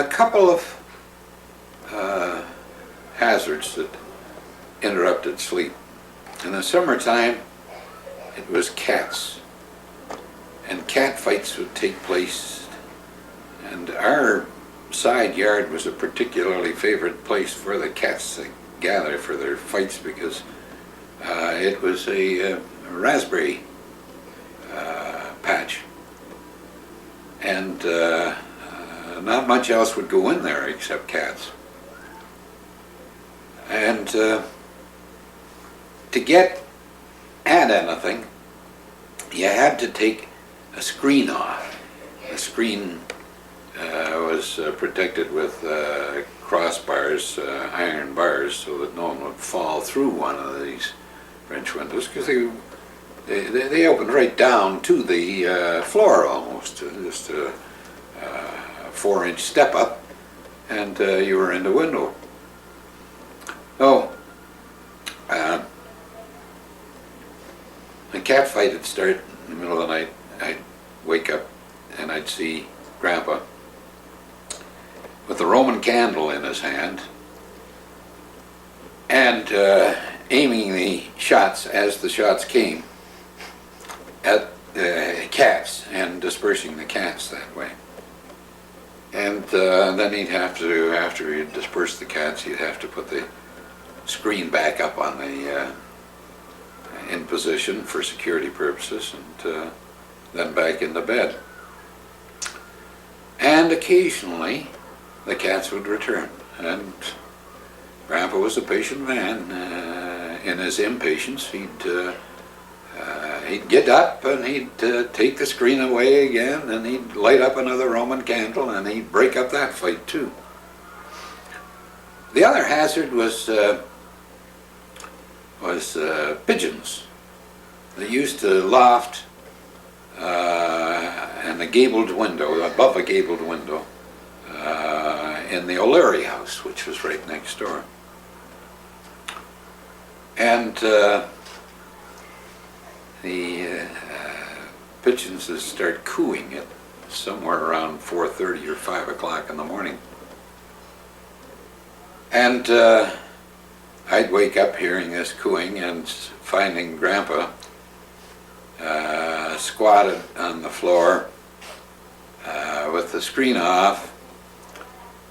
a couple of hazards that interrupted sleep. In the summertime, it was cats, and cat fights would take place, and our side yard was a particularly favorite place for the cats to gather for their fights because it was a raspberry patch, and not much else would go in there except cats. And to get at anything, you had to take a screen off. The screen was protected with crossbars, iron bars, so that no one would fall through one of these French windows, because they opened right down to the floor almost, just a 4-inch step up, and you were in the window. Oh, a cat fight would start in the middle of the night. I'd wake up and I'd see Grandpa with a Roman candle in his hand and aiming the shots as the shots came at the cats and dispersing the cats that way. And then he'd have to, after he'd dispersed the cats, he'd have to put the screen back up on the in position for security purposes, and then back into bed. And occasionally the cats would return, and Grandpa was a patient man. In his impatience, he'd get up and he'd take the screen away again, and he'd light up another Roman candle, and he'd break up that fight too. The other hazard was pigeons. They used to loft in a gabled window, above a gabled window, in the O'Leary house, which was right next door. And the pigeons would start cooing at somewhere around 4:30 or 5 o'clock in the morning. And I'd wake up hearing this cooing and finding Grandpa squatted on the floor with the screen off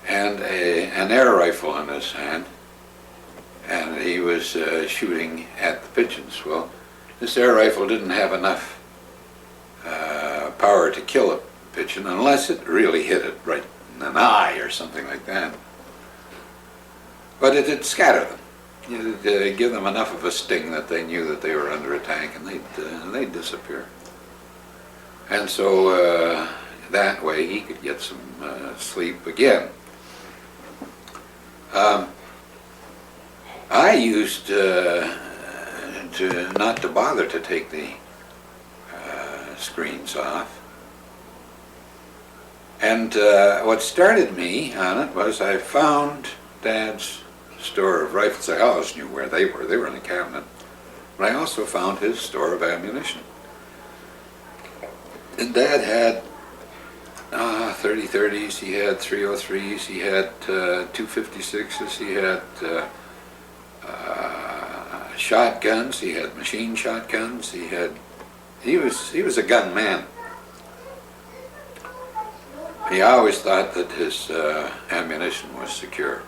and an air rifle in his hand, and he was shooting at the pigeons. Well, this air rifle didn't have enough power to kill a pigeon unless it really hit it right in an eye or something like that. But it did scatter them. It'd give them enough of a sting that they knew that they were under attack, and they'd disappear. And so that way he could get some sleep again. I used not to bother to take the screens off. And what started me on it was I found Dad's store of rifles. I always knew where they were. They were in a cabinet. But I also found his store of ammunition. And Dad had 30-30s, he had 303s, he had 256s, he had shotguns, he had machine shotguns, he was a gun man. He always thought that his ammunition was secure.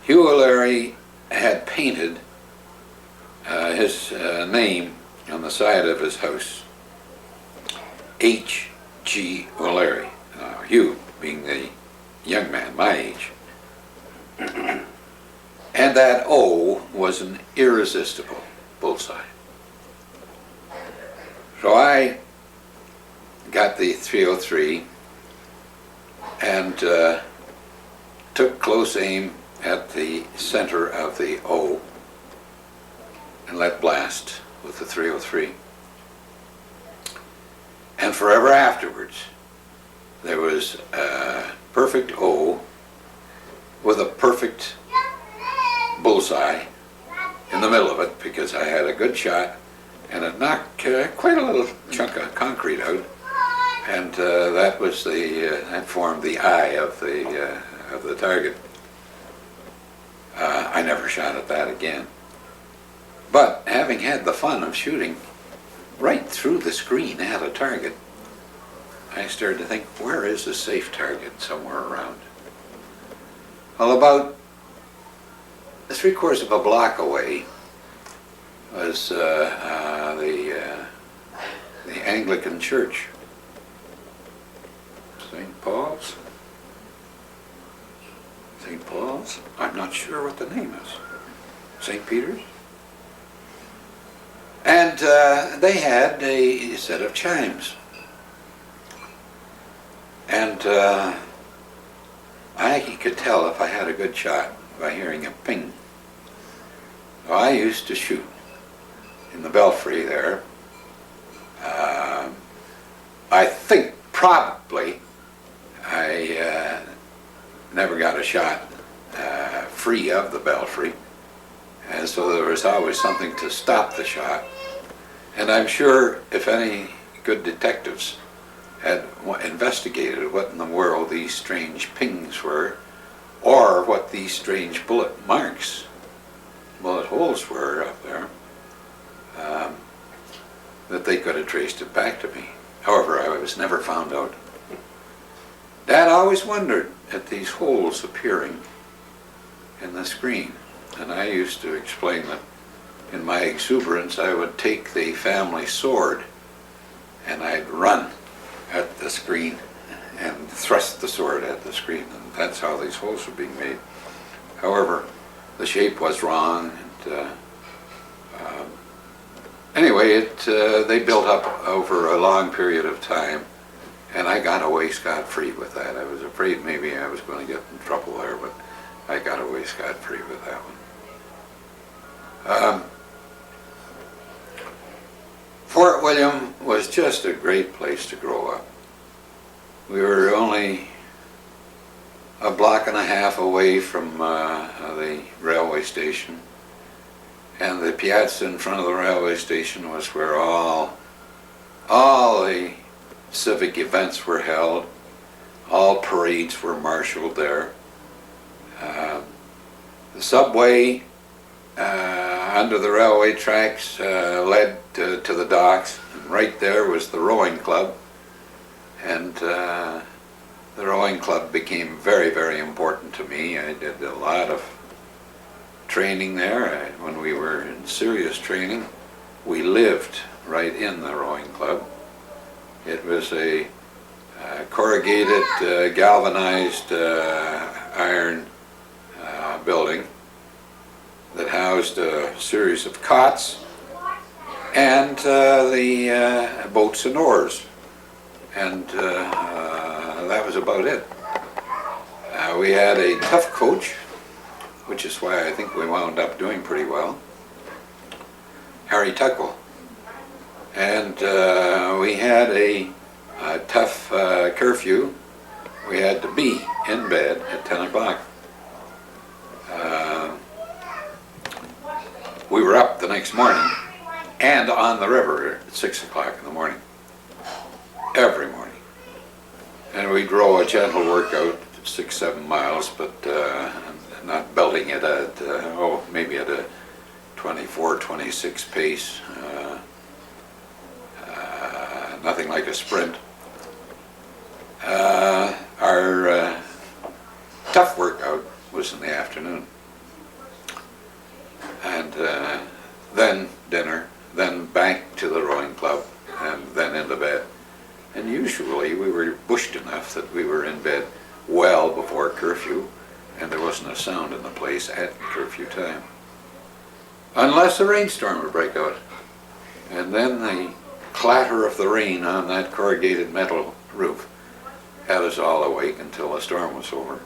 Hugh O'Leary had painted his name on the side of his house, H.G. O'Leary, Hugh being the young man my age. And that O was an irresistible bullseye. So I got the 303 and took close aim at the center of the O and let blast with the 303. And forever afterwards, there was a perfect O with a perfect bullseye in the middle of it, because I had a good shot, and it knocked quite a little chunk of concrete out, And that formed the eye of the target. I never shot at that again. But having had the fun of shooting right through the screen at a target, I started to think, where is a safe target somewhere around? Well, about 3/4 of a block away was the Anglican church. St. Paul's? St. Paul's? I'm not sure what the name is. St. Peter's? And they had a set of chimes. And I could tell if I had a good shot by hearing a ping. So I used to shoot in the belfry there. I think probably I never got a shot free of the belfry, and so there was always something to stop the shot. And I'm sure if any good detectives had investigated what in the world these strange pings were, or what these strange bullet holes were up there, that they could have traced it back to me. However, I was never found out. Dad always wondered at these holes appearing in the screen, and I used to explain that in my exuberance I would take the family sword and I'd run at the screen and thrust the sword at the screen, and that's how these holes were being made. However, the shape was wrong, and anyway, they built up over a long period of time, and I got away scot-free with that. I was afraid maybe I was going to get in trouble there, but I got away scot-free with that one. Fort William was just a great place to grow up. We were only a block and a half away from the railway station, and the piazza in front of the railway station was where all the civic events were held. All parades were marshaled there. The subway under the railway tracks led to the docks, and right there was the rowing club, and the rowing club became very, very important to me. I did a lot of training there. When we were in serious training, we lived right in the rowing club. It was a corrugated, galvanized iron building that housed a series of cots and the boats and oars, and that was about it. We had a tough coach, which is why I think we wound up doing pretty well, Harry Tuckle, and we had a tough curfew. We had to be in bed at 10 o'clock. We were up the next morning and on the river at 6 o'clock in the morning, every morning. And we'd row a gentle workout, 6-7 miles, but not belting it at, maybe at a 24-26 pace, nothing like a sprint. Our tough workout was in the afternoon. And then dinner, then back to the rowing club, and then into bed. And usually we were bushed enough that we were in bed well before curfew, and there wasn't a sound in the place at curfew time. Unless a rainstorm would break out. And then the clatter of the rain on that corrugated metal roof had us all awake until the storm was over.